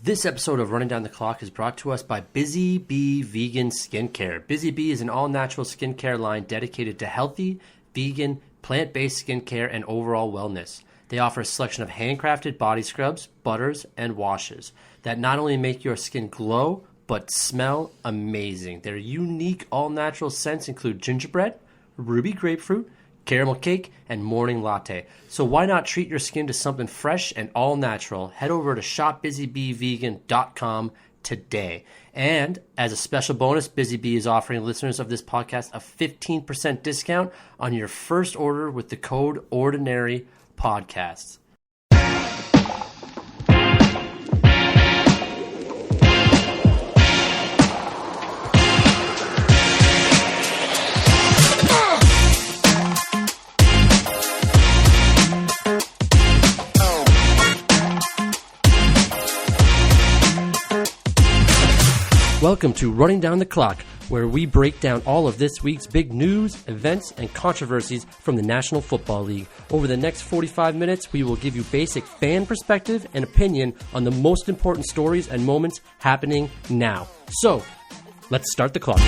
This episode of Running Down the Clock is brought to us by Busy Bee Vegan Skincare. Busy Bee is an all-natural skincare line dedicated to healthy, vegan, plant-based skincare and overall wellness. They offer a selection of handcrafted body scrubs, butters, and washes that not only make your skin glow, but smell amazing. Their unique all-natural scents include gingerbread, ruby grapefruit, caramel cake, and morning latte. So why not treat your skin to something fresh and all natural? Head over to shopbusybeevegan.com today. And as a special bonus, Busy Bee is offering listeners of this podcast a 15% discount on your first order with the code ORDINARYPODCAST. Welcome to Running Down the Clock, where we break down all of this week's big news, events, and controversies from the National Football League. Over the next 45 minutes, we will give you basic fan perspective and opinion on the most important stories and moments happening now. So, let's start the clock.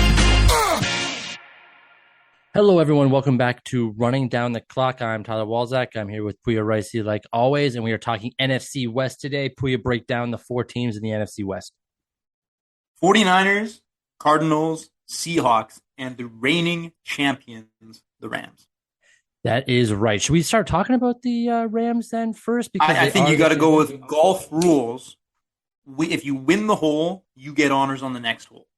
Hello, everyone. Welcome back to Running Down the Clock. I'm Tyler Walzak. I'm here with Poya Reisi, like always, and we are talking NFC West today. Poya, break down the four teams in the NFC West. 49ers, Cardinals, Seahawks, and the reigning champions, the Rams. That is right. Should we start talking about the Rams then first? Because I think you got to go with golf rules. If you win the hole, you get honors on the next hole.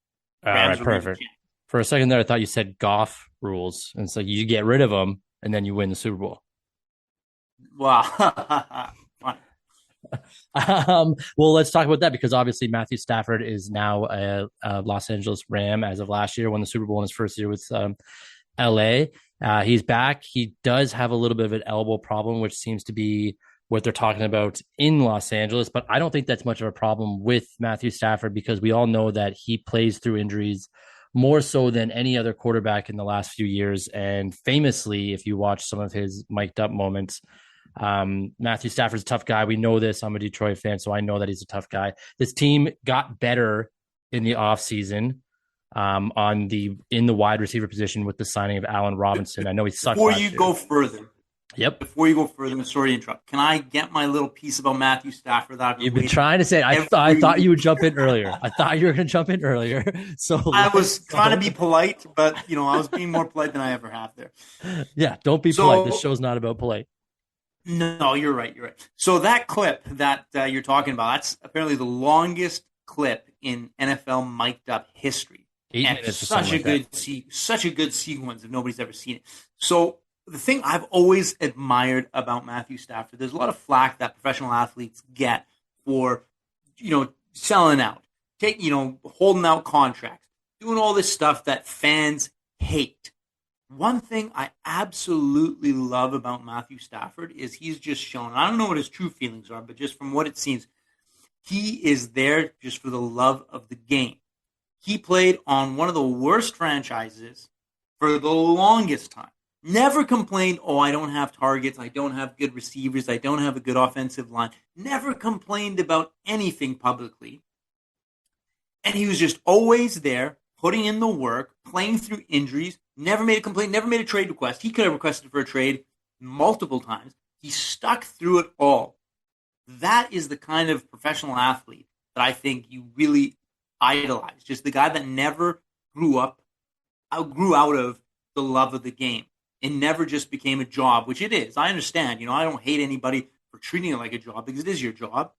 All right, perfect. For a second there, I thought you said golf rules. And so you get rid of them, and then you win the Super Bowl. Wow. Well, let's talk about that because obviously Matthew Stafford is now a Los Angeles Ram as of last year, won the Super Bowl in his first year with LA. He's back. He does have a little bit of an elbow problem, which seems to be what they're talking about in Los Angeles. But I don't think that's much of a problem with Matthew Stafford because we all know that he plays through injuries more so than any other quarterback in the last few years. And famously, if you watch some of his mic'd up moments, Matthew Stafford's a tough guy. We know this. I'm a Detroit fan, so I know that he's a tough guy. This team got better in the offseason in the wide receiver position with the signing of Allen Robinson. I know he sucked. Before you go further, I'm sorry to interrupt. Can I get my little piece about Matthew Stafford? That you've been trying to say. I thought you would jump in earlier. I thought you were going to jump in earlier. So I was trying to be polite, but I was being more polite than I ever have there. Yeah, don't be polite. This show's not about polite. No, you're right. So that clip that you're talking about, that's apparently the longest clip in NFL mic'd up history. 8 and minutes. Such a good sequence if nobody's ever seen it. So the thing I've always admired about Matthew Stafford, there's a lot of flack that professional athletes get for, selling out, holding out contracts, doing all this stuff that fans hate. One thing I absolutely love about Matthew Stafford is he's just shown, I don't know what his true feelings are, but just from what it seems, he is there just for the love of the game. He played on one of the worst franchises for the longest time. Never complained, I don't have targets, I don't have good receivers, I don't have a good offensive line. Never complained about anything publicly. And he was just always there, putting in the work, playing through injuries, never made a complaint, never made a trade request. He could have requested for a trade multiple times. He stuck through it all. That is the kind of professional athlete that I think you really idolize. Just the guy that never grew out of the love of the game and never just became a job, which it is. I understand. I don't hate anybody for treating it like a job because it is your job.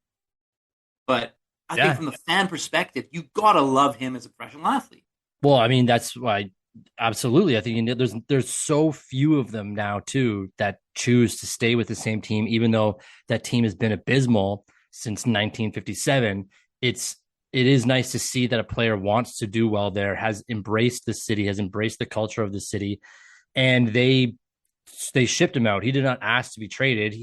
But I think from the fan perspective, you got to love him as a professional athlete. Well, I mean, that's why. Absolutely. I think there's so few of them now, too, that choose to stay with the same team, even though that team has been abysmal since 1957. It is nice to see that a player wants to do well there, has embraced the city, has embraced the culture of the city, and they shipped him out. He did not ask to be traded.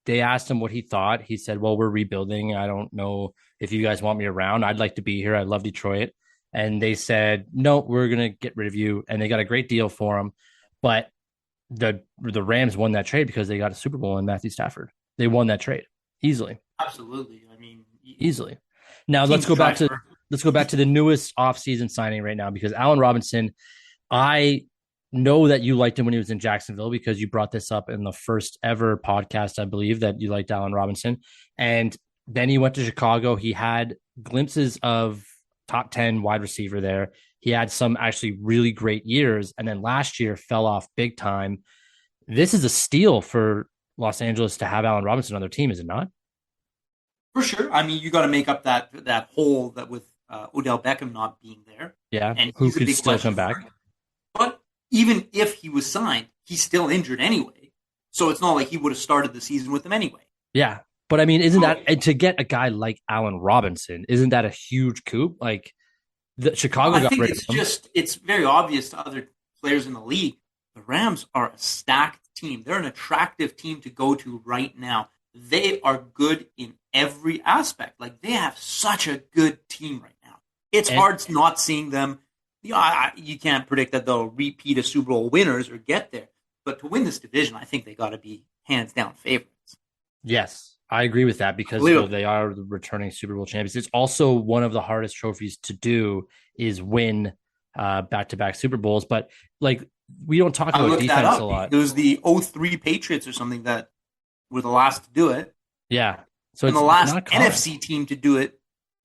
They asked him what he thought. He said, well, we're rebuilding. I don't know if you guys want me around. I'd like to be here. I love Detroit. And they said, no, we're going to get rid of you. And they got a great deal for him. But the Rams won that trade because they got a Super Bowl in Matthew Stafford. They won that trade easily. Absolutely. Easily. Now Teams try for. let's go back to the newest offseason signing right now, because Allen Robinson, I know that you liked him when he was in Jacksonville because you brought this up in the first ever podcast, I believe, that you liked Allen Robinson. And then he went to Chicago. He had glimpses of top 10 wide receiver there. He had some actually really great years. And then last year fell off big time. This is a steal for Los Angeles to have Allen Robinson on their team, is it not? For sure. I mean, you got to make up that hole that with Odell Beckham not being there. Yeah, and who he's a could big still question come back. mark. But even if he was signed, he's still injured anyway. So it's not like he would have started the season with them anyway. Yeah. But I mean, isn't that to get a guy like Allen Robinson, isn't that a huge coup? Like Chicago got rid of him. It's very obvious to other players in the league. The Rams are a stacked team. They're an attractive team to go to right now. They are good in every aspect. Like, they have such a good team right now. It's hard not seeing them. You can't predict that they'll repeat as Super Bowl winners or get there. But to win this division, I think they got to be hands down favorites. Yes, I agree with that because they are the returning Super Bowl champions. It's also one of the hardest trophies to do is win back-to-back Super Bowls. But like, we don't talk about defense a lot. It was the 03 Patriots or something that were the last to do it. Yeah. So and the last NFC team to do it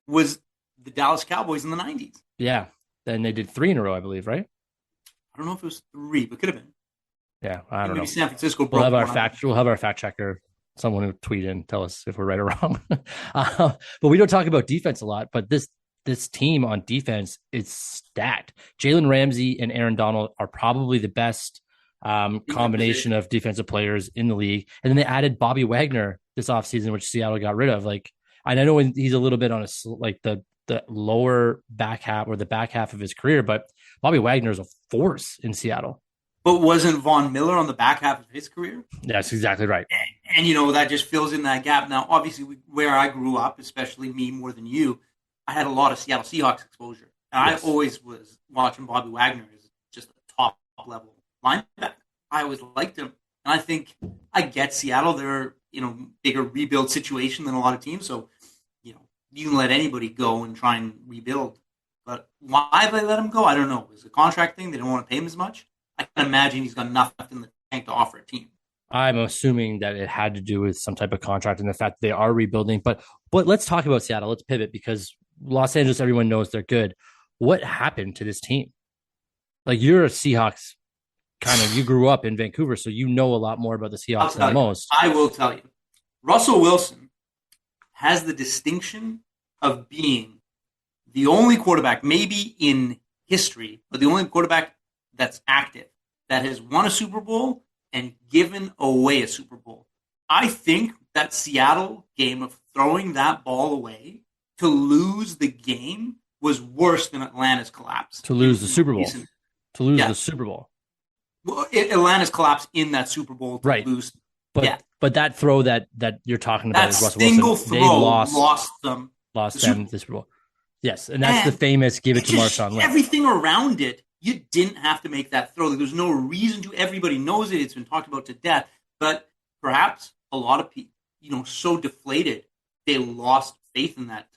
was the Dallas Cowboys in the 90s. Yeah. Then they did 3 in a row, I believe, right? I don't know if it was 3, but could have been. Yeah, I don't know. San Francisco. We'll have our fact checker, someone who tweet in, tell us if we're right or wrong. But we don't talk about defense a lot. But this team on defense is stacked. Jalen Ramsey and Aaron Donald are probably the best combination of defensive players in the league. And then they added Bobby Wagner this offseason, which Seattle got rid of. Like, I know he's a little bit on the lower back half or the back half of his career, but Bobby Wagner is a force in Seattle. But wasn't Von Miller on the back half of his career? That's exactly right. And that just fills in that gap. Now, obviously, where I grew up, especially me more than you, I had a lot of Seattle Seahawks exposure. And yes. I always was watching Bobby Wagner as just a top-level linebacker. I always liked him. And I think I get Seattle. They're, bigger rebuild situation than a lot of teams. So, you can let anybody go and try and rebuild. But why they let him go, I don't know. It was a contract thing. They don't want to pay him as much. I can imagine he's got enough left in the tank to offer a team. I'm assuming that it had to do with some type of contract and the fact that they are rebuilding. But let's talk about Seattle. Let's pivot because Los Angeles, everyone knows they're good. What happened to this team? Like, you're a Seahawks you grew up in Vancouver, so you know a lot more about the Seahawks than most. I will tell you. Russell Wilson has the distinction of being the only quarterback, maybe in history, but the only quarterback that's active, that has won a Super Bowl and given away a Super Bowl. I think that Seattle game of throwing that ball away to lose the game was worse than Atlanta's collapse. To lose the Super Bowl. The Super Bowl. Well, Atlanta's collapse in that Super Bowl to lose. But that throw that you're talking about is Russell Wilson. Wilson. They lost them the Super Bowl. Yes, and that's the famous give it to Marshawn Lynch. Everything around it, you didn't have to make that throw. There's no reason to. Everybody knows it. It's been talked about to death. But perhaps a lot of people, so deflated, they lost faith in that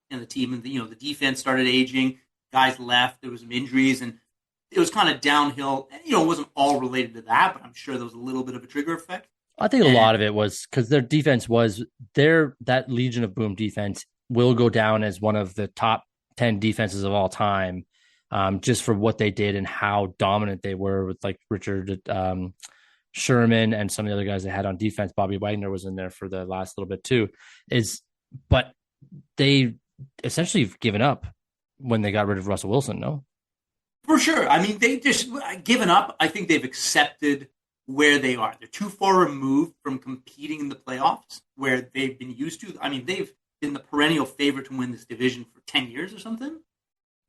in the team. And the defense started aging. Guys left. There was some injuries, and it was kind of downhill. It wasn't all related to that, but I'm sure there was a little bit of a trigger effect. I think a lot of it was because their defense that Legion of Boom defense will go down as one of the top 10 defenses of all time, just for what they did and how dominant they were with like Richard Sherman and some of the other guys they had on defense. Bobby Wagner was in there for the last little bit too. But they essentially have given up when they got rid of Russell Wilson, no? For sure. I mean, they just given up. I think they've accepted where they are. They're too far removed from competing in the playoffs where they've been used to. I mean, they've been the perennial favorite to win this division for 10 years or something.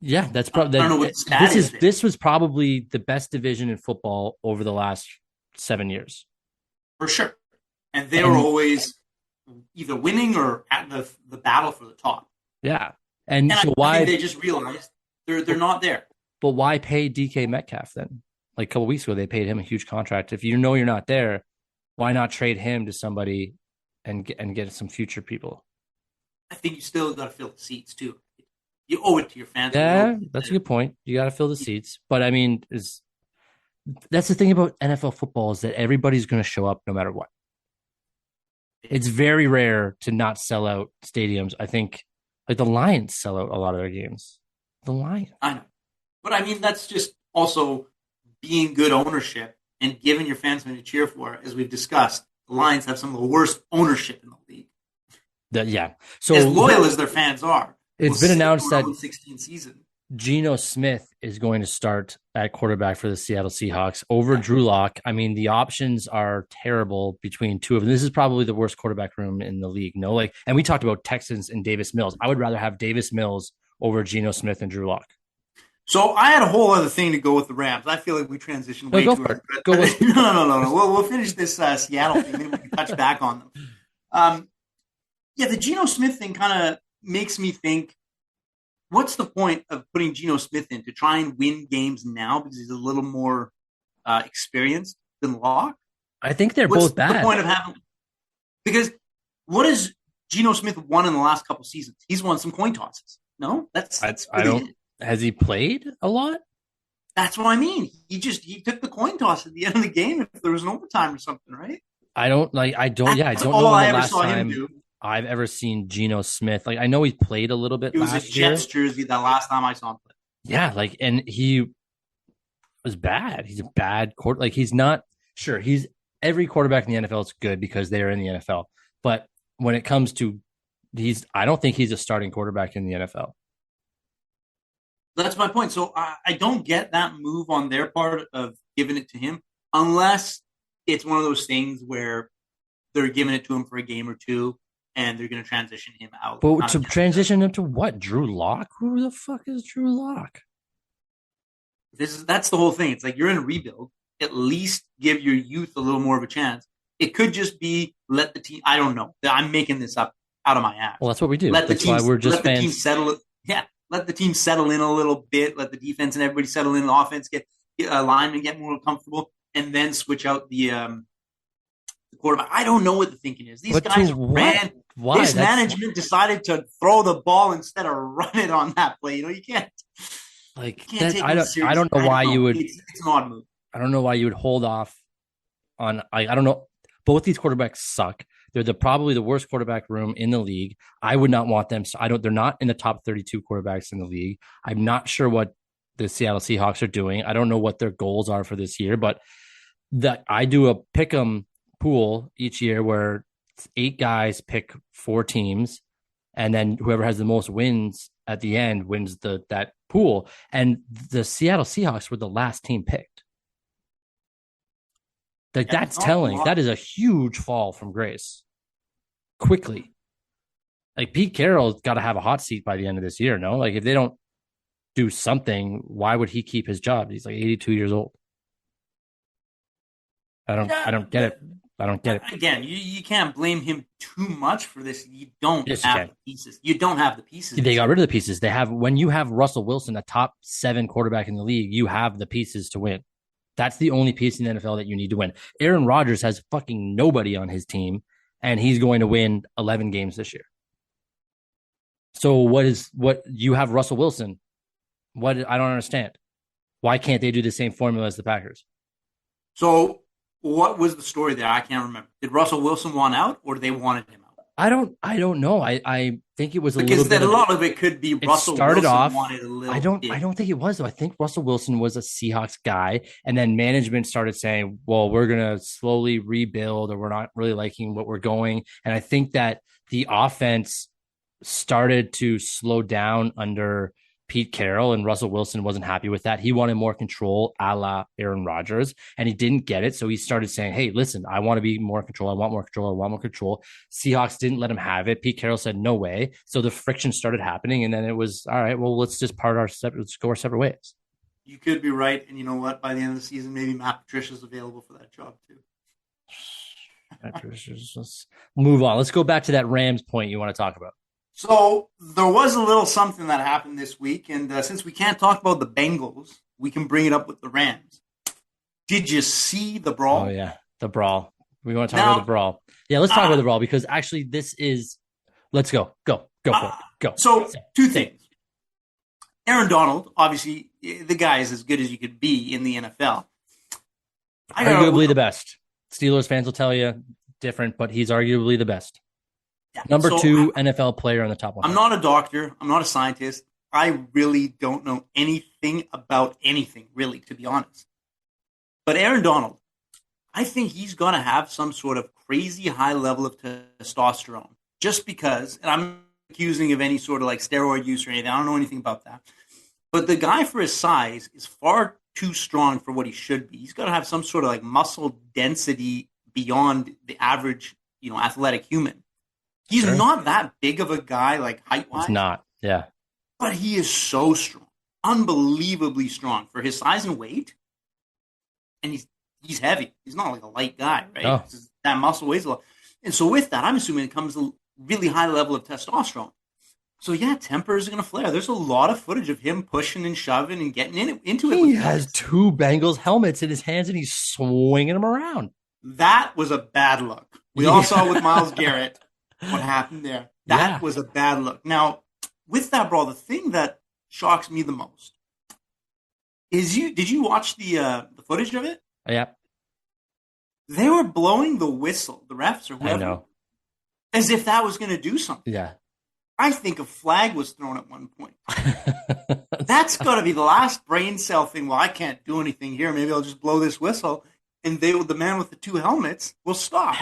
Yeah, that's probably. I don't know what the stat is. This was probably the best division in football over the last 7 years. For sure. And they were always either winning or at the battle for the top. Yeah. And so why think they just realized they're not there. But why pay DK Metcalf then? Like a couple weeks ago, they paid him a huge contract. If you know you're not there, why not trade him to somebody and get some future people? I think you still got to fill the seats too. You owe it to your fans. Yeah, that's a good point. You got to fill the seats. But I mean, that's the thing about NFL football is that everybody's going to show up no matter what. It's very rare to not sell out stadiums. I think like the Lions sell out a lot of their games. The Lions. I know. But I mean, that's just also being good ownership and giving your fans something to cheer for. As we've discussed, the Lions have some of the worst ownership in the league. Yeah. So as loyal as their fans are. It's been announced that 16 season. Geno Smith is going to start at quarterback for the Seattle Seahawks over Drew Lock. I mean, the options are terrible between two of them. This is probably the worst quarterback room in the league. No, like, and we talked about Texans and Davis Mills. I would rather have Davis Mills over Geno Smith and Drew Lock. So I had a whole other thing to go with the Rams. I feel like we transitioned way too much. No. We'll finish this Seattle thing, then we can touch back on them. The Geno Smith thing kind of makes me think, what's the point of putting Geno Smith in to try and win games now because he's a little more experienced than Locke? I think they're both bad. What's the point of having? Because what has Geno Smith won in the last couple seasons? He's won some coin tosses. No, I don't. Has he played a lot? That's what I mean. He took the coin toss at the end of the game if there was an overtime or something, right? I don't know when the last time I've ever seen Geno Smith. Like, I know he played a little bit last year. It was a Jets jersey the last time I saw him play. Yeah, like, and he was bad. He's a bad quarter. Like, he's not sure. He's every quarterback in the NFL is good because they're in the NFL. But when it comes to I don't think he's a starting quarterback in the NFL. That's my point. So I don't get that move on their part of giving it to him unless it's one of those things where they're giving it to him for a game or two and they're going to transition him out. But to transition him to what? Drew Lock? Who the fuck is Drew Lock? That's the whole thing. It's like you're in a rebuild. At least give your youth a little more of a chance. It could just be let the team. I don't know. I'm making this up out of my ass. Well, that's what we do. That's why we're just fans. The team settle. Yeah. Let the team settle in a little bit. Let the defense and everybody settle in. The offense get linemen get more comfortable, and then switch out the quarterback. I don't know what the thinking is. These guys ran. Why? This management decided to throw the ball instead of run it on that play. You can't. Like you can't I don't know why you would. It's an odd move. I don't know why you would hold off on. I don't know. Both these quarterbacks suck. They're probably the worst quarterback room in the league. I would not want them. They're not in the top 32 quarterbacks in the league. I'm not sure what the Seattle Seahawks are doing. I don't know what their goals are for this year, but I do a pick 'em pool each year where 8 guys pick 4 teams, and then whoever has the most wins at the end wins that pool. And the Seattle Seahawks were the last team picked. That's telling. That is a huge fall from grace. Quickly. Like, Pete Carroll's got to have a hot seat by the end of this year, no? Like, if they don't do something, why would he keep his job? He's like 82 years old. I don't get it. I don't get it. Again, you can't blame him too much for this. You don't have the pieces. You don't have the pieces. They got rid of the pieces. When you have Russell Wilson, a top 7 quarterback in the league, you have the pieces to win. That's the only piece in the NFL that you need to win. Aaron Rodgers has fucking nobody on his team, and he's going to win 11 games this year. So what you have Russell Wilson? What I don't understand. Why can't they do the same formula as the Packers? So what was the story there? I can't remember. Did Russell Wilson want out, or they wanted him out? I don't know. I think it was because a lot of it could be Russell Wilson wanted a little. I don't think it was though. I think Russell Wilson was a Seahawks guy, and then management started saying, "Well, we're gonna slowly rebuild, or we're not really liking what we're going." And I think that the offense started to slow down under Pete Carroll, and Russell Wilson wasn't happy with that. He wanted more control, a la Aaron Rodgers, and he didn't get it. So he started saying, "Hey, listen, I want to be more control. I want more control. I want more control." Seahawks didn't let him have it. Pete Carroll said, "No way." So the friction started happening, and then it was, all right, well, let's just let's go our separate ways. You could be right, and you know what? By the end of the season, maybe Matt Patricia's available for that job too. Let's move on. Let's go back to that Rams point you want to talk about. So there was a little something that happened this week, and since we can't talk about the Bengals, we can bring it up with the Rams. Did you see the brawl? Oh, yeah, the brawl. We want to talk about the brawl. Yeah, let's talk about the brawl because actually this is – let's go. Go. Go for it. Go. So, two things. Aaron Donald, obviously, the guy is as good as you could be in the NFL. Arguably the best. Steelers fans will tell you different, but he's arguably the best. Yeah. Number 2 NFL player on the top 100. I'm not a doctor. I'm not a scientist. I really don't know anything about anything, really, to be honest. But Aaron Donald, I think he's going to have some sort of crazy high level of testosterone just because, and I'm not accusing of any sort of like steroid use or anything. I don't know anything about that. But the guy for his size is far too strong for what he should be. He's got to have some sort of like muscle density beyond the average, athletic human. He's not that big of a guy, like height-wise. He's not, yeah. But he is so strong, unbelievably strong for his size and weight. And he's heavy. He's not like a light guy, right? Oh. That muscle weighs a lot. And so with that, I'm assuming it comes a really high level of testosterone. So yeah, tempers are going to flare. There's a lot of footage of him pushing and shoving and getting into it. He has 2 Bengals helmets in his hands and he's swinging them around. That was a bad look. We all saw with Myles Garrett what happened there. That was a bad look. Now, with that, bro, the thing that shocks me the most is did you watch the footage of it? Yeah. They were blowing the whistle, the refs or whoever, I know. as if that was going to do something. Yeah. I think a flag was thrown at one point. That's got to be the last brain cell thing. Well, I can't do anything here. Maybe I'll just blow this whistle, and the man with the 2 helmets will stop.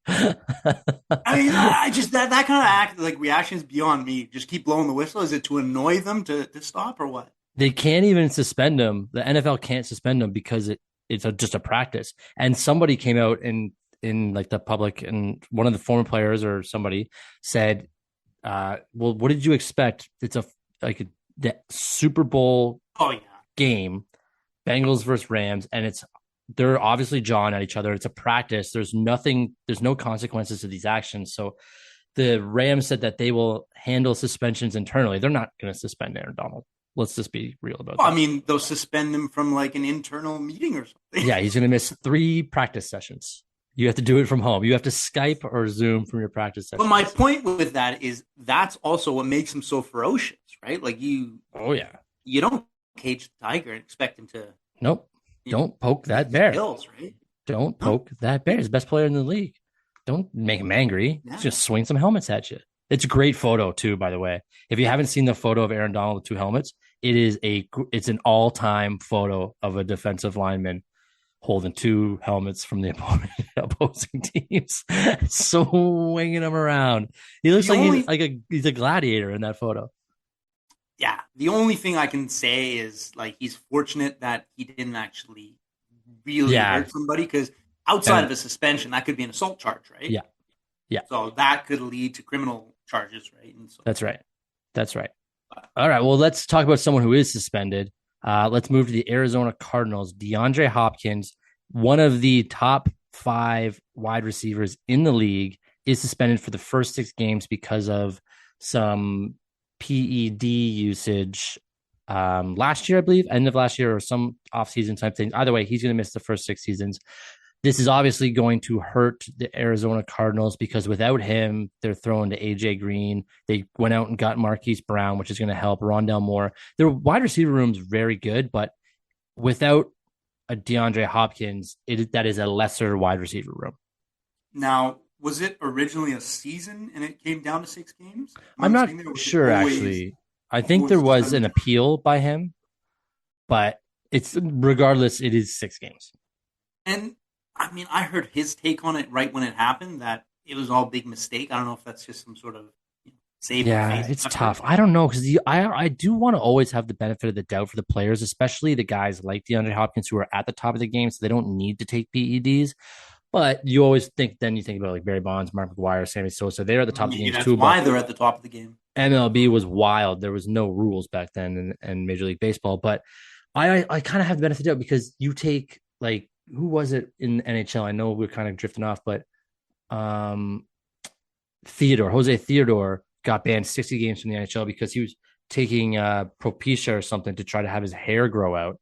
I mean, I just that kind of reaction is beyond me. Just keep blowing the whistle. Is it to annoy them to stop or what? They can't even suspend him. The NFL can't suspend him because it's just a practice. And somebody came out in like the public, and one of the former players or somebody said, well, what did you expect? It's the Super Bowl game, Bengals versus Rams, and they're obviously jawing at each other. It's a practice. There's no consequences to these actions. So the Rams said that they will handle suspensions internally. They're not going to suspend Aaron Donald. Let's just be real about that. I mean, they'll suspend him from like an internal meeting or something. Yeah, he's going to miss 3 practice sessions. You have to do it from home. You have to Skype or Zoom from your practice session. But my point with that is that's also what makes him so ferocious, right? Like you don't cage the tiger and expect him to. Nope. Don't poke that bear. Kills, right? Don't poke that bear. He's the best player in the league. Don't make him angry. Yeah. Just swing some helmets at you. It's a great photo too, by the way. If you haven't seen the photo of Aaron Donald with 2 helmets, it's an all-time photo of a defensive lineman holding 2 helmets from the opposing teams, swinging them around. He looks he's a gladiator in that photo. Yeah, the only thing I can say is like he's fortunate that he didn't actually really hurt somebody, because outside of a suspension, that could be an assault charge, right? Yeah, yeah. So that could lead to criminal charges, right? And so, That's right. All right, well, let's talk about someone who is suspended. Let's move to the Arizona Cardinals. DeAndre Hopkins, one of the top 5 wide receivers in the league, is suspended for the first 6 games because of some PED usage last year, I believe, end of last year, or some offseason type thing. Either way, he's going to miss the first 6 seasons. This is obviously going to hurt the Arizona Cardinals because without him, they're throwing to AJ Green. They went out and got Marquise Brown, which is going to help. Rondell Moore. Their wide receiver room's very good, but without a DeAndre Hopkins, that is a lesser wide receiver room. Now, was it originally a season and it came down to 6 games? I'm not sure, actually. I think there was an appeal by him, but regardless, it is 6 games. And I mean, I heard his take on it right when it happened, that it was all a big mistake. I don't know if that's just some sort of save. Yeah, it's tough. I don't know, because I do want to always have the benefit of the doubt for the players, especially the guys like DeAndre Hopkins who are at the top of the game, so they don't need to take PEDs. But you always think about like Barry Bonds, Mark McGwire, Sammy Sosa. They're at the top of the game too. That's why they're at the top of the game. MLB was wild. There was no rules back then in Major League Baseball. But I kind of have the benefit of the doubt, because you take like, who was it in NHL? I know we're kind of drifting off, but Jose Theodore got banned 60 games from the NHL because he was taking Propecia or something to try to have his hair grow out.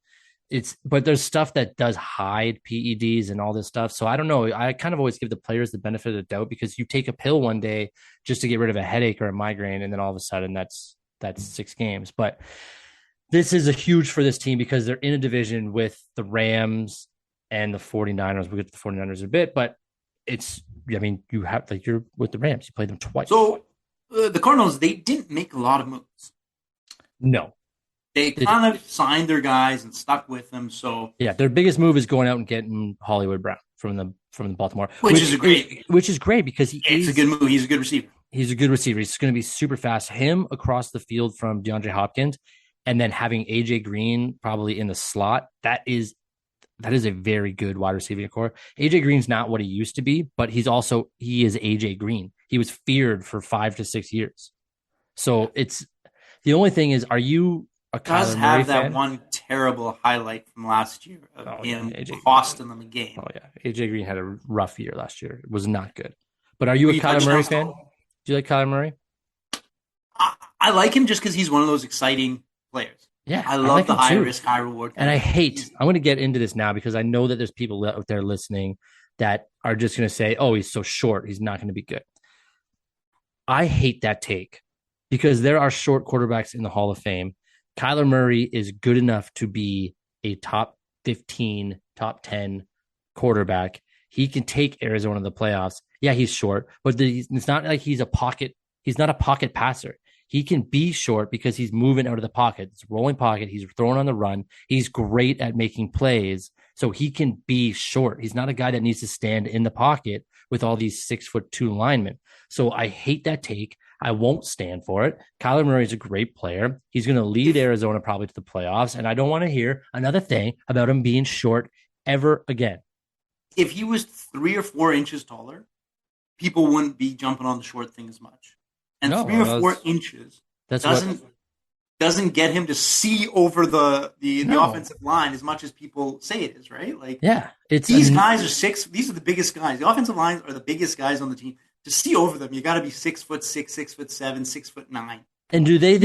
but there's stuff that does hide PEDs and all this stuff. So I don't know. I kind of always give the players the benefit of the doubt because you take a pill one day just to get rid of a headache or a migraine, and then all of a sudden that's 6 games. But this is a huge for this team because they're in a division with the Rams and the 49ers. We'll get to the 49ers in a bit, but you have you're with the Rams. You played them twice. So the Cardinals, they didn't make a lot of moves. No. They kind of signed their guys and stuck with them. So yeah, their biggest move is going out and getting Hollywood Brown from the Baltimore, which is great because it's a good move. He's a good receiver. He's a good receiver. He's going to be super fast. Him across the field from DeAndre Hopkins, and then having AJ Green probably in the slot. That is a very good wide receiving core. AJ Green's not what he used to be, but he is AJ Green. He was feared for 5 to 6 years. So it's the only thing is, are you a Kyler does Murray have fan? that one terrible highlight from last year of him costing them a game. Oh yeah, AJ Green had a rough year last year. It was not good. But are you a Kyler Murray fan? Do you like Kyler Murray? I like him just because he's one of those exciting players. Yeah, I love the high risk, high reward. And I'm going to get into this now because I know that there's people out there listening that are just going to say, oh, he's so short, he's not going to be good. I hate that take because there are short quarterbacks in the Hall of Fame. Kyler Murray is good enough to be a top 15, top 10 quarterback. He can take Arizona to the playoffs. Yeah, he's short, but it's not like he's not a pocket passer. He can be short because he's moving out of the pocket. It's a rolling pocket. He's throwing on the run. He's great at making plays. So he can be short. He's not a guy that needs to stand in the pocket with all these 6'2" linemen. So I hate that take. I won't stand for it. Kyler Murray is a great player. He's going to lead Arizona probably to the playoffs. And I don't want to hear another thing about him being short ever again. If he was 3 or 4 inches taller, people wouldn't be jumping on the short thing as much. And 3 or 4 inches doesn't get him to see over the offensive line as much as people say it is, right? Like, yeah, these guys are 6. These are the biggest guys. The offensive lines are the biggest guys on the team. To see over them, you got to be 6'6", 6'7", 6'9". And do they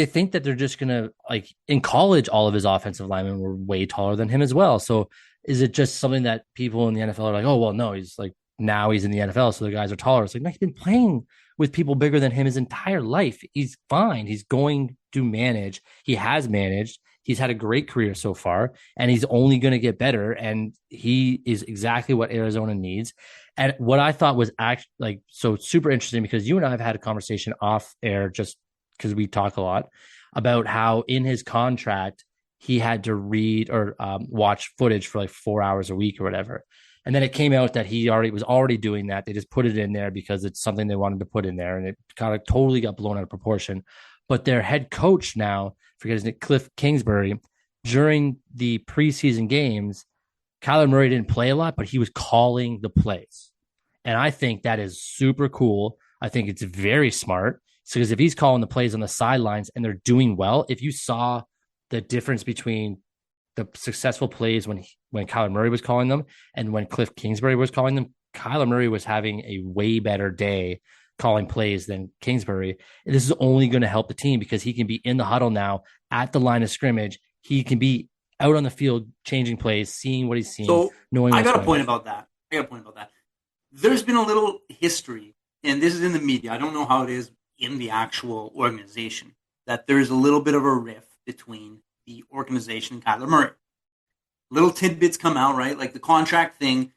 think that they're just gonna, like, in college, all of his offensive linemen were way taller than him as well? So is it just something that people in the NFL are like, oh well, no, he's like, now he's in the NFL, so the guys are taller? It's like, no, he's been playing with people bigger than him his entire life. He's fine. He's going to manage. He has managed. He's had a great career so far, and he's only going to get better. And he is exactly what Arizona needs. And what I thought was actually so super interesting, because you and I have had a conversation off air just because we talk a lot about how in his contract he had to read or watch footage for like 4 hours a week or whatever. And then it came out that he was already doing that. They just put it in there because it's something they wanted to put in there, and it kind of totally got blown out of proportion. But their head coach now, forget his name, Cliff Kingsbury, during the preseason games, Kyler Murray didn't play a lot, but he was calling the plays. And I think that is super cool. I think it's very smart. Because if he's calling the plays on the sidelines and they're doing well, if you saw the difference between the successful plays when Kyler Murray was calling them and when Cliff Kingsbury was calling them, Kyler Murray was having a way better day calling plays than Kingsbury. And this is only going to help the team because he can be in the huddle now at the line of scrimmage. He can be out on the field changing plays, seeing what he's seeing. So knowing I got a point about that. There's been a little history, and this is in the media. I don't know how it is in the actual organization, that there's a little bit of a rift between the organization and Kyler Murray. Little tidbits come out, right? Like the contract thing.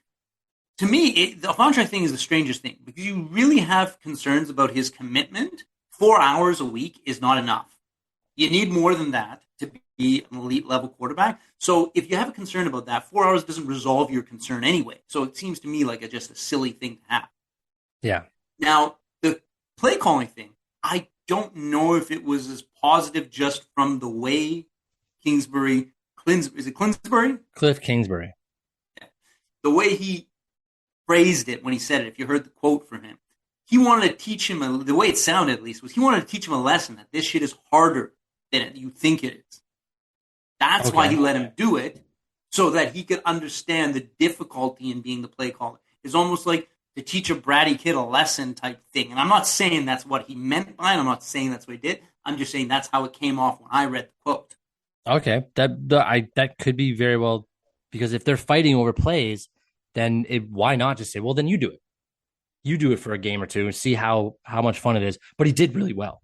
To me, the contract thing is the strangest thing because you really have concerns about his commitment. 4 hours a week is not enough. You need more than that to be an elite level quarterback. So if you have a concern about that, 4 hours doesn't resolve your concern anyway. So it seems to me like just a silly thing to have. Yeah. Now, the play calling thing, I don't know if it was as positive just from the way Cliff Kingsbury? Yeah. The way he phrased it when he said it, if you heard the quote from him, he wanted to teach him, the way it sounded at least, was he wanted to teach him a lesson that this shit is harder than you think it is. That's why he let him do it, so that he could understand the difficulty in being the play caller. It's almost like to teach a bratty kid a lesson type thing. And I'm not saying that's what he meant by it. I'm not saying that's what he did. I'm just saying that's how it came off when I read the quote. Okay, that could be very well, because if they're fighting over plays, then why not just say, well, then you do it. You do it for a game or two and see how much fun it is. But he did really well.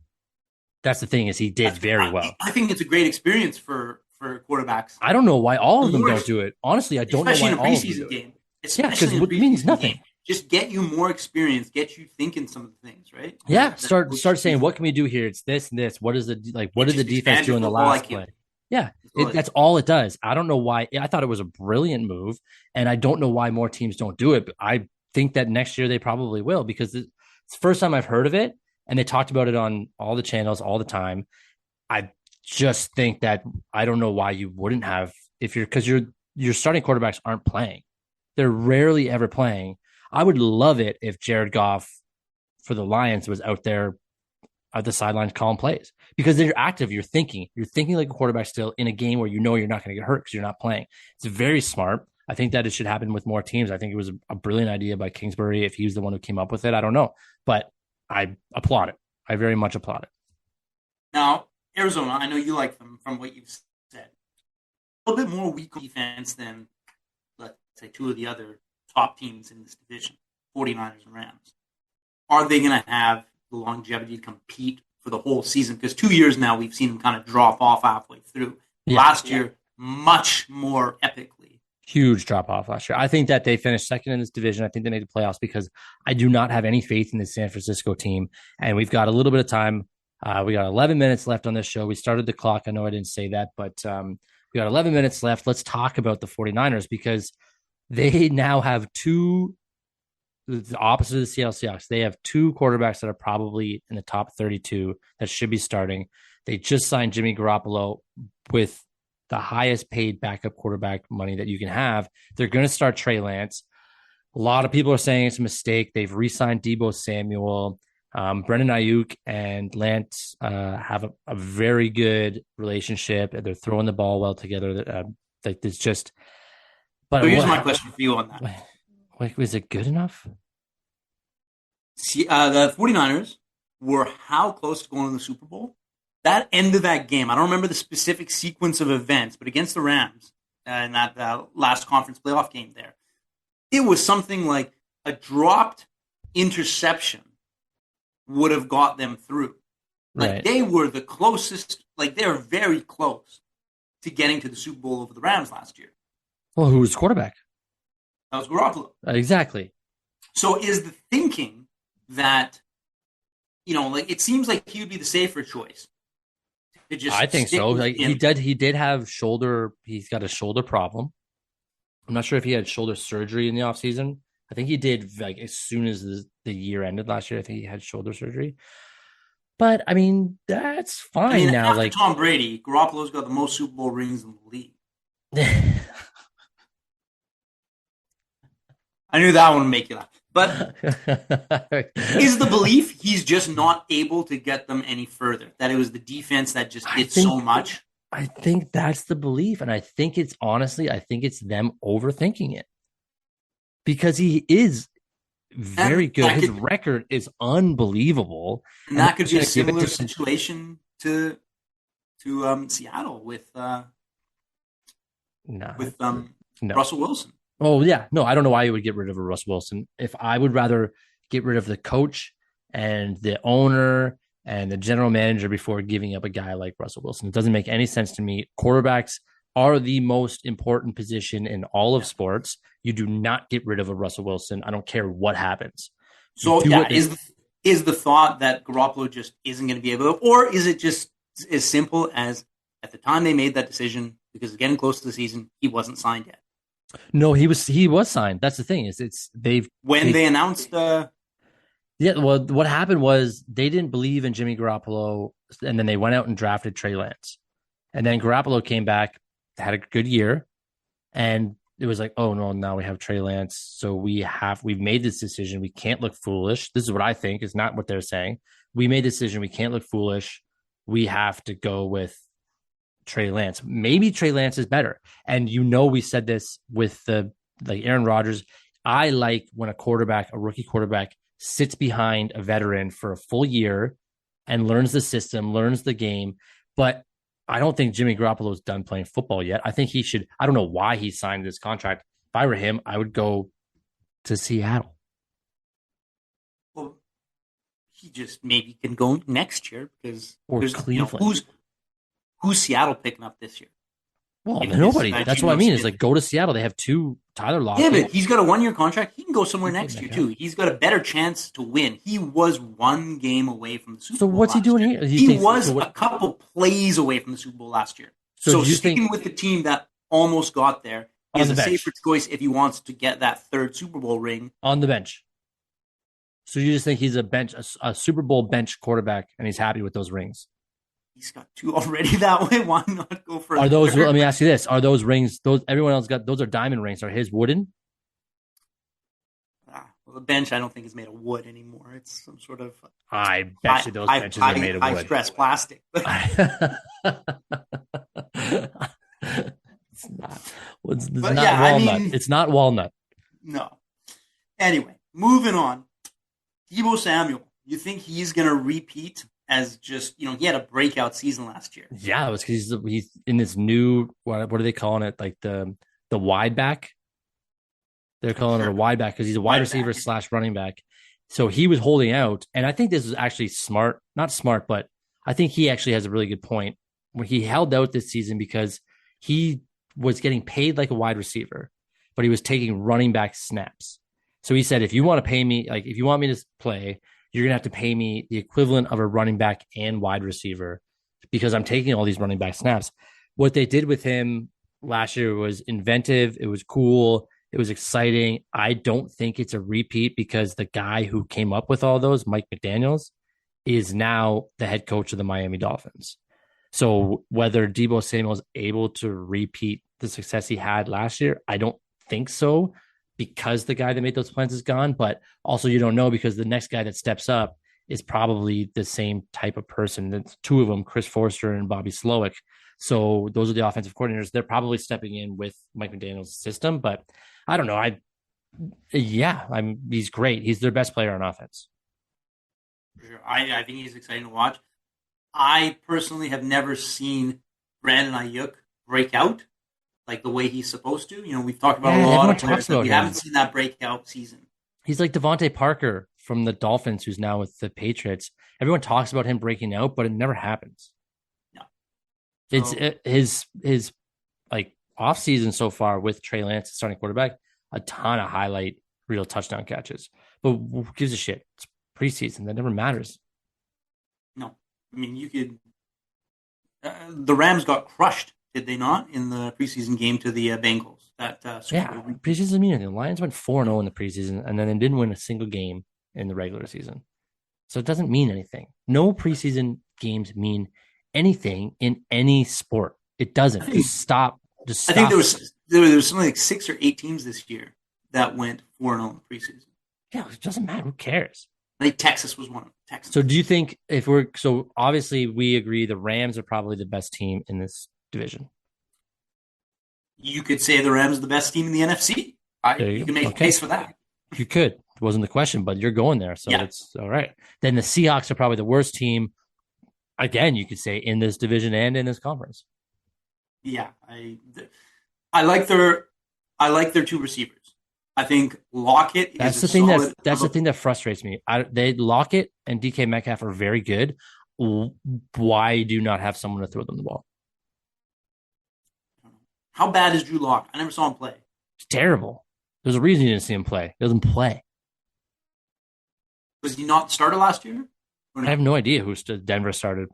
That's the thing, is he did That's very well. I think it's a great experience for quarterbacks. I don't know why all of them don't do it. Honestly, I don't know Especially why in a all of them do preseason it. game. Yeah, because Especially in a it means preseason nothing. game. Just get you more experience, get you thinking some of the things, right? Yeah, start saying, what can we do here? It's this and this. What is what did the defense do in the last play? Yeah, that's all it does. I don't know why. I thought it was a brilliant move, and I don't know why more teams don't do it. But I think that next year they probably will, because it's the first time I've heard of it, and they talked about it on all the channels all the time. I just think that I don't know why you wouldn't have, if you're, because your starting quarterbacks aren't playing. They're rarely ever playing. I would love it if Jared Goff for the Lions was out there at the sidelines calling plays, because they're active. You're thinking like a quarterback still in a game where you know you're not going to get hurt because you're not playing. It's very smart. I think that it should happen with more teams. I think it was a brilliant idea by Kingsbury. If he's the one who came up with it, I don't know, but I applaud it. I very much applaud it. Now, Arizona, I know you like them from what you've said. A little bit more weak defense than, let's say, two of the other top teams in this division, 49ers and Rams. Are they going to have the longevity to compete for the whole season? Because 2 years now, we've seen them kind of drop off halfway through. Yeah. Last year, much more epically. Huge drop off last year. I think that they finished second in this division. I think they made the playoffs, because I do not have any faith in the San Francisco team. And we've got a little bit of time. We got 11 minutes left on this show. We started the clock. I know I didn't say that, but we got 11 minutes left. Let's talk about the 49ers, because they now have the opposite of the Seattle Seahawks. They have two quarterbacks that are probably in the top 32 that should be starting. They just signed Jimmy Garoppolo with the highest paid backup quarterback money that you can have. They're going to start Trey Lance. A lot of people are saying it's a mistake. They've re-signed Deebo Samuel. Brendan Ayuk and Lance have a very good relationship, and they're throwing the ball well together. Like, it's just. But here's my question for you on that. Was it good enough? See, the 49ers were how close to going to the Super Bowl? That end of that game, I don't remember the specific sequence of events, but against the Rams in that last conference playoff game there, it was something like a dropped interception would have got them through. Like, right. They were the closest, like, they were very close to getting to the Super Bowl over the Rams last year. Well, who was quarterback? That was Garoppolo. Exactly. So is the thinking that, like, it seems like he would be the safer choice. I think so. Like, he did have he's got a shoulder problem. I'm not sure if he had shoulder surgery in the offseason. I think he did, like, as soon as the year ended last year. I think he had shoulder surgery. But I mean, that's fine now. Like Tom Brady, Garoppolo's got the most Super Bowl rings in the league. I knew that one would make you laugh. But is the belief he's just not able to get them any further? That it was the defense that just did so much? I think that's the belief. And I think it's them overthinking it. Because he is very good. His record is unbelievable. And that could be a similar situation to Seattle with Russell Wilson. Oh, yeah. No, I don't know why you would get rid of a Russ Wilson. If I would rather get rid of the coach and the owner and the general manager before giving up a guy like Russell Wilson. It doesn't make any sense to me. Quarterbacks are the most important position in all of sports. You do not get rid of a Russell Wilson. I don't care what happens. So, is the thought that Garoppolo just isn't going to be able to, or is it just as simple as at the time they made that decision, because it's getting close to the season, he wasn't signed yet? No, he was signed. That's the thing, they announced. Yeah, well, what happened was they didn't believe in Jimmy Garoppolo, and then they went out and drafted Trey Lance, and then Garoppolo came back, had a good year, and it was like, oh no, now we have Trey Lance, so we've made this decision. We can't look foolish. This is what I think. It's not what they're saying. We made a decision. We can't look foolish. We have to go with Trey Lance. Maybe Trey Lance is better. And we said this with Aaron Rodgers. I like when a rookie quarterback sits behind a veteran for a full year and learns the system, learns the game. But I don't think Jimmy Garoppolo's done playing football yet. I think he should. I don't know why he signed this contract. If I were him, I would go to Seattle. Well, he just maybe can go next year because Or there's Cleveland. who's Seattle picking up this year? Well, If nobody. this That's what I mean. Is Smith, like go to Seattle. They have two Tyler yeah, Lockett. but he's got a 1-year contract. He can go somewhere Okay, next year okay. too. He's got a better chance to win. He was one game away from the Super So Bowl what's he last doing year. here? He was so a couple plays away from the Super Bowl last year. So So do you sticking think with the team that almost got there on is the a bench? safer choice if he wants to get that third Super Bowl ring. On the bench. So you just think he's a Super Bowl bench quarterback, and he's happy with those rings? He's got two already that way. Why not go for a Are those? third? Let me ask you this: are those rings? Those everyone else got? Those are diamond rings. Are his wooden? Well, the bench I don't think is made of wood anymore. It's some sort of I bet you those benches are made of high wood. stress plastic. It's not. It's not yeah, walnut. I mean, It's not walnut. no. Anyway, moving on. Deebo Samuel, you think he's going to repeat as just, he had a breakout season last year. Yeah, it was because he's in this new what are they calling it? Like the wide back. They're calling it a wide back because he's a wide receiver / running back. So he was holding out, and I think this is actually smart. Not smart, but I think he actually has a really good point where he held out this season because he was getting paid like a wide receiver, but he was taking running back snaps. So he said, if you want to pay me, like if you want me to play, you're gonna have to pay me the equivalent of a running back and wide receiver because I'm taking all these running back snaps. What they did with him last year was inventive. It was cool. It was exciting. I don't think it's a repeat because the guy who came up with all those, Mike McDaniels, is now the head coach of the Miami Dolphins. So whether Deebo Samuel is able to repeat the success he had last year, I don't think so because the guy that made those plans is gone. But also you don't know because the next guy that steps up is probably the same type of person. That's two of them, Chris Forster and Bobby Slowick. So those are the offensive coordinators. They're probably stepping in with Mike McDaniel's system, but I don't know. He's great. He's their best player on offense. For sure. I think he's exciting to watch. I personally have never seen Brandon Ayuk break out like the way he's supposed to. We've talked about a lot of players that we haven't seen that breakout season. He's like Devontae Parker from the Dolphins, who's now with the Patriots. Everyone talks about him breaking out, but it never happens. No. It's his like off season so far with Trey Lance, starting quarterback, a ton of highlight real touchdown catches. But who gives a shit? It's preseason. That never matters. No. I mean, you could. The Rams got crushed, did they not, in the preseason game to the Bengals? Preseason meaning the Lions went 4-0 in the preseason, and then they didn't win a single game in the regular season. So it doesn't mean anything. No preseason games mean anything in any sport. It doesn't. Just stop. I think there was something like 6 or 8 teams this year that went 4-0 in the preseason. Yeah, it doesn't matter. Who cares? I think Texas was one of them. Texas. So do you think obviously we agree the Rams are probably the best team in this division. You could say the Rams are the best team in the NFC. You can make a case for that. You could. It wasn't the question, but you're going there. So It's all right. Then the Seahawks are probably the worst team, again, you could say, in this division and in this conference. Yeah. I like their two receivers. I think Lockett that's the thing that frustrates me. Lockett and DK Metcalf are very good. Why do you not have someone to throw them the ball? How bad is Drew Lock? I never saw him play. It's terrible. There's a reason you didn't see him play. He doesn't play. Was he not started last year? No? I have no idea who Denver started.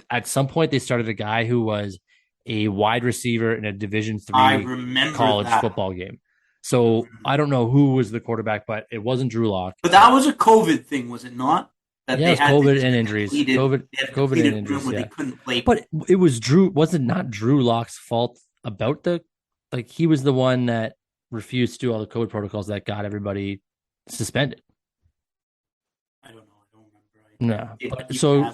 At some point they started a guy who was a wide receiver in a Division III college football game. So I don't know who was the quarterback, but it wasn't Drew Lock. But that was a COVID thing, was it not? It was COVID and injuries. COVID and injuries. They couldn't play. But it was Drew. Was it not Drew Lock's fault about he was the one that refused to do all the COVID protocols that got everybody suspended? I don't know. I don't remember. So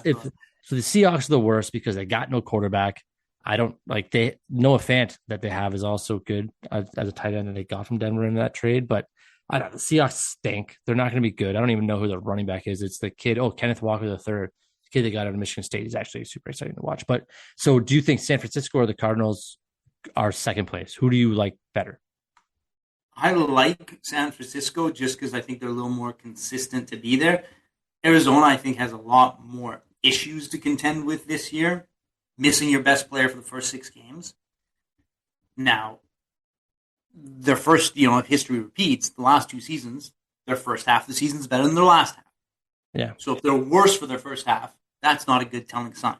the Seahawks are the worst because they got no quarterback. I don't like Noah Fant that they have is also good as a tight end that they got from Denver in that trade, but I don't know. The Seahawks stink. They're not going to be good. I don't even know who the running back is. It's the kid. Kenneth Walker III. kid they got out of Michigan State is actually super exciting to watch. But so do you think San Francisco or the Cardinals are second place? Who do you like better? I like San Francisco just because I think they're a little more consistent to be there. Arizona, I think, has a lot more issues to contend with this year, missing your best player for the first 6 games. Now, their first, if history repeats, the last 2 seasons, their first half of the season is better than their last half. Yeah. So if they're worse for their first half, that's not a good telling sign.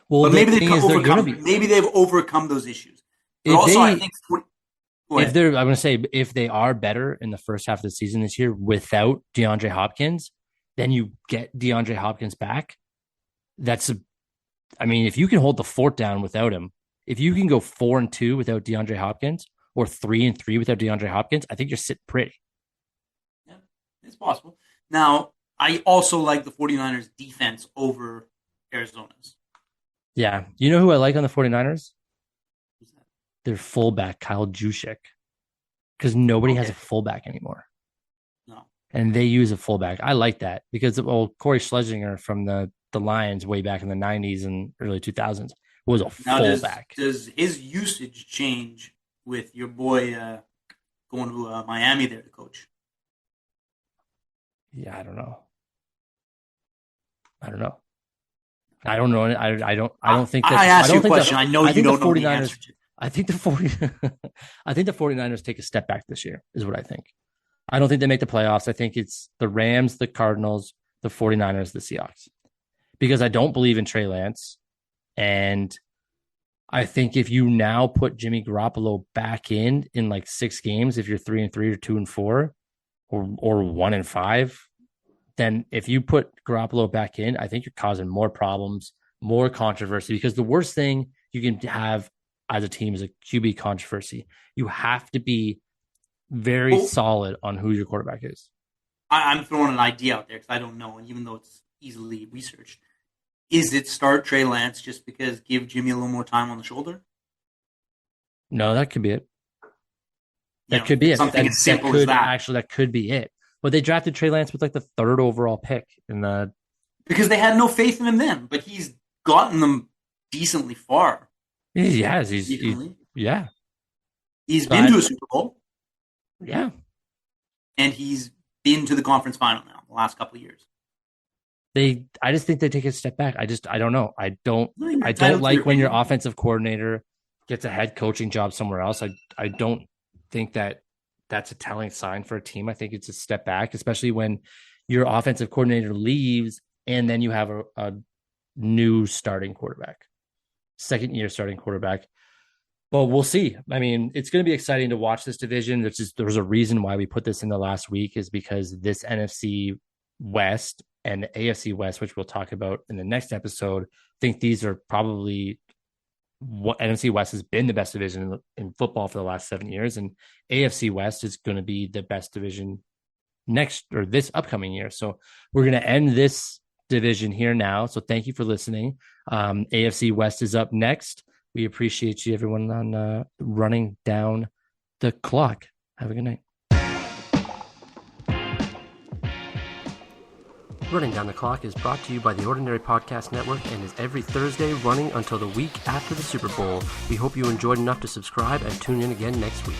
Well, but maybe they've overcome those issues. But also, I think I'm going to say if they are better in the first half of the season this year without DeAndre Hopkins, then you get DeAndre Hopkins back. If you can hold the fort down without him, if you can go 4-2 without DeAndre Hopkins or 3-3 without DeAndre Hopkins, I think you're sitting pretty. Yeah, it's possible. Now, I also like the 49ers defense over Arizona's. Yeah. You know who I like on the 49ers? Their fullback, Kyle Juszczyk. Because nobody has a fullback anymore. No. And they use a fullback. I like that because Corey Schlesinger from the Lions way back in the 90s and early 2000s was a fullback. Does his usage change with your boy going to Miami there to coach? Yeah, I don't know. I don't know. I don't think that. I asked you a question. I know you don't know the answer to. I think the 49ers take a step back this year is what I think. I don't think they make the playoffs. I think it's the Rams, the Cardinals, the 49ers, the Seahawks. Because I don't believe in Trey Lance. And I think if you now put Jimmy Garoppolo back in like 6 games, if you're 3-3 or 2-4 or 1-5, then if you put Garoppolo back in, I think you're causing more problems, more controversy. Because the worst thing you can have as a team is a QB controversy. You have to be very solid on who your quarterback is. I'm throwing an idea out there because I don't know, even though it's easily researched. Is it start Trey Lance just because give Jimmy a little more time on the shoulder? No, that could be it. That could be it. Something as simple as that. Actually, that could be it. But they drafted Trey Lance with like the 3rd overall pick because they had no faith in him then. But he's gotten them decently far. He has. He's been to a Super Bowl. Yeah. And he's been to the conference final now the last couple of years. I just think they take a step back. I don't know. I don't like when your offensive coordinator gets a head coaching job somewhere else. I don't think that's a telling sign for a team. I think it's a step back, especially when your offensive coordinator leaves and then you have a new starting quarterback. 2nd-year starting quarterback. But we'll see. I mean, it's going to be exciting to watch this division. There's a reason why we put this in the last week is because this NFC West and the AFC West, which we'll talk about in the next episode, I think these are probably what NFC West has been the best division in football for the last 7 years. And AFC West is going to be the best division this upcoming year. So we're going to end this division here now. So thank you for listening. AFC West is up next. We appreciate you, everyone, on running down the clock. Have a good night. Running Down the Clock is brought to you by the Ordinary Podcast Network and is every Thursday running until the week after the Super Bowl. We hope you enjoyed enough to subscribe and tune in again next week.